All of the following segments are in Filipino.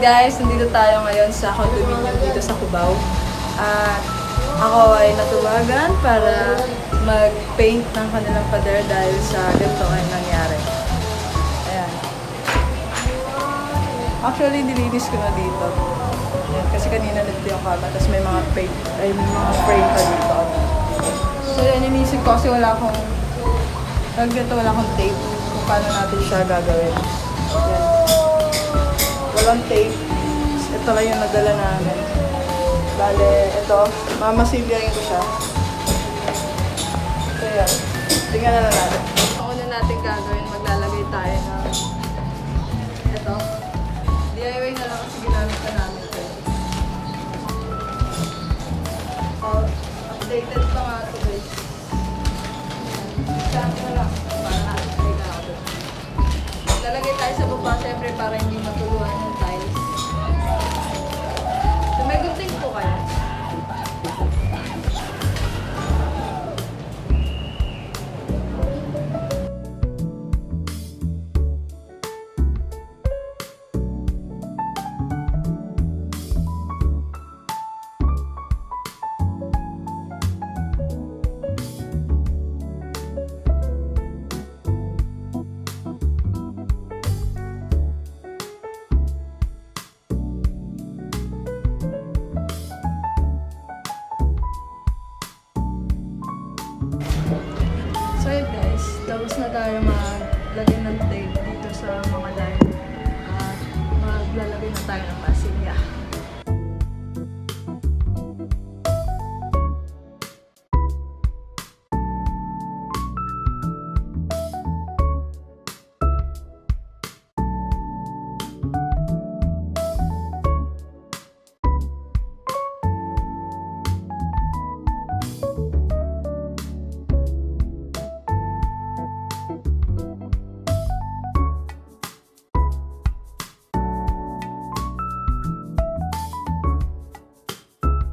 guys, nandito tayo ngayon sa condominium dito sa Cubao. At ako ay natuwagan para mag-paint ng kanilang pader dahil sa ganito ay nangyari. Ayan. Actually, nilinis ko na dito. Ayan, kasi kanina nito yung kama, tapos may mga paint, ay may mga frame pa dito. So yan, inisip ko kasi wala akong tape kung paano natin siya gagawin. Ayan. Walang tape. Ito lang yung nadala namin. Bale, ito. Mamasilyain ko siya. So, yan. Tingnan na natin. Ang una natin gagawin, maglalagay tayo ng ito. DIY na lang kasi ginamit na namin ito. So, updated pa nga ito guys. Saan na lang. Para natin ay gagawin. Lalagay tayo sa baba, syempre para hindi matuluan yung tiles. So, may gunting po kayo. So yun guys, tapos na tayo maglagay ng tape dito sa mga line. At maglalagay na tayo ng pasilya.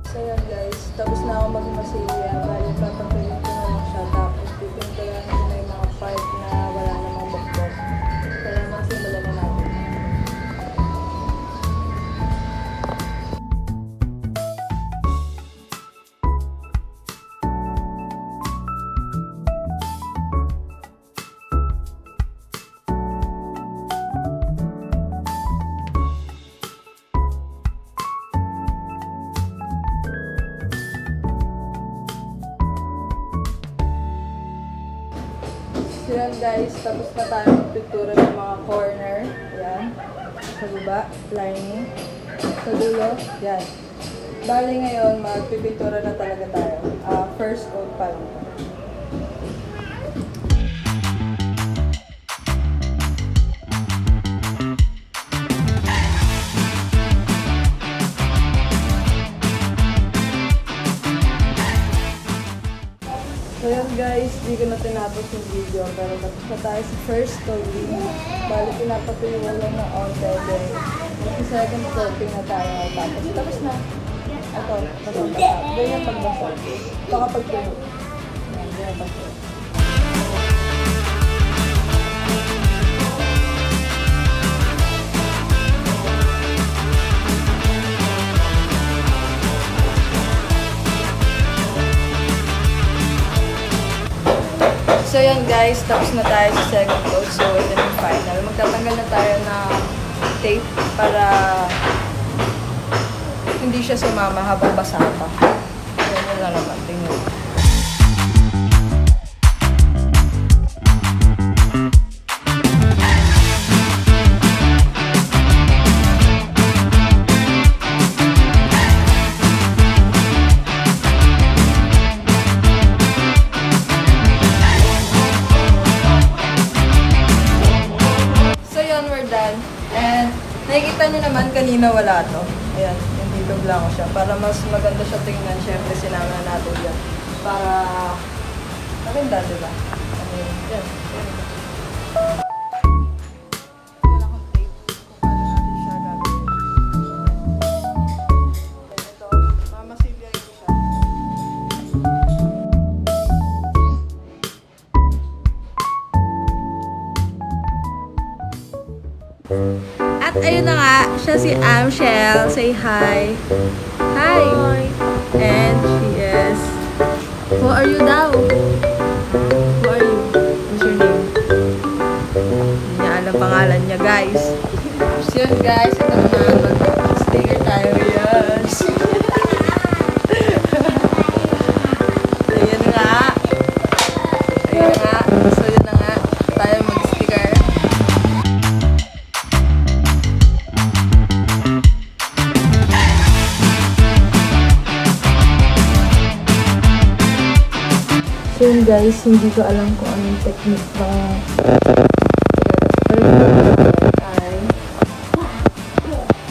So yan guys, tapos na ako magmasilya. Bali, papagpilin ko na lang siya. Tapos pipintayan ko na yung mga part na wala namang bakbok. Kaya masimulan na natin. So yan guys, tapos na tayo magpintura ng mga corner. Yan. Sa baba, lining. Sa dulo, yan. Bali ngayon, magpipintura na talaga tayo. First coat pa lang. So yun guys, di ko na tinapos yung video pero tapos na tayo sa first coating. Bali pinapatuyuan lang ng onte then sa second coating na tayo tapos na. Ito, basta. Ganyan pagbasa. Ito kapag tuyo. Ganyan pagtuyo. So yan guys, tapos na tayo sa second coat. So ito na yung final. Magtatanggal na tayo ng tape para hindi siya sumama habang basa pa. Yan lang naman. Tingnan. And nakikita nyo naman kanina wala to. Ayan, nandito lang ko siya. Para mas maganda siya tingnan, syempre sinama natin yan. Para maganda, diba? Ano yun? Yan. Wala akong tape. Kung paano natin siya gagawin. Ito, mamasilyain ko siya. At ayun na nga, siya si Amshel. Say hi. Hi. And she is... Who are you daw? Who are you? What's your name? Hindi niya alam pangalan niya, guys. So yun, guys. Ito na mag-sticker tayo. Yes. Ayun nga. Ayun nga. So yun na nga. Tayo mag-sticker. So yun guys, hindi ko alam kung anong technique ng ay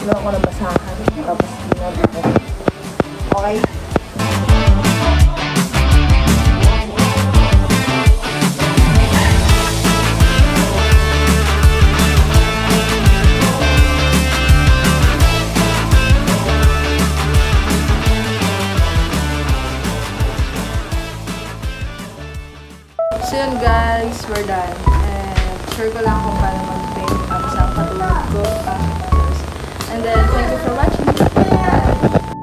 wala ko nabasahan tapos ginod ko. Okay? So yun guys, we're done. And sure ko lang kung paano mag-paint. Tapos ang katulad ko. And then, thank you for watching. Bye!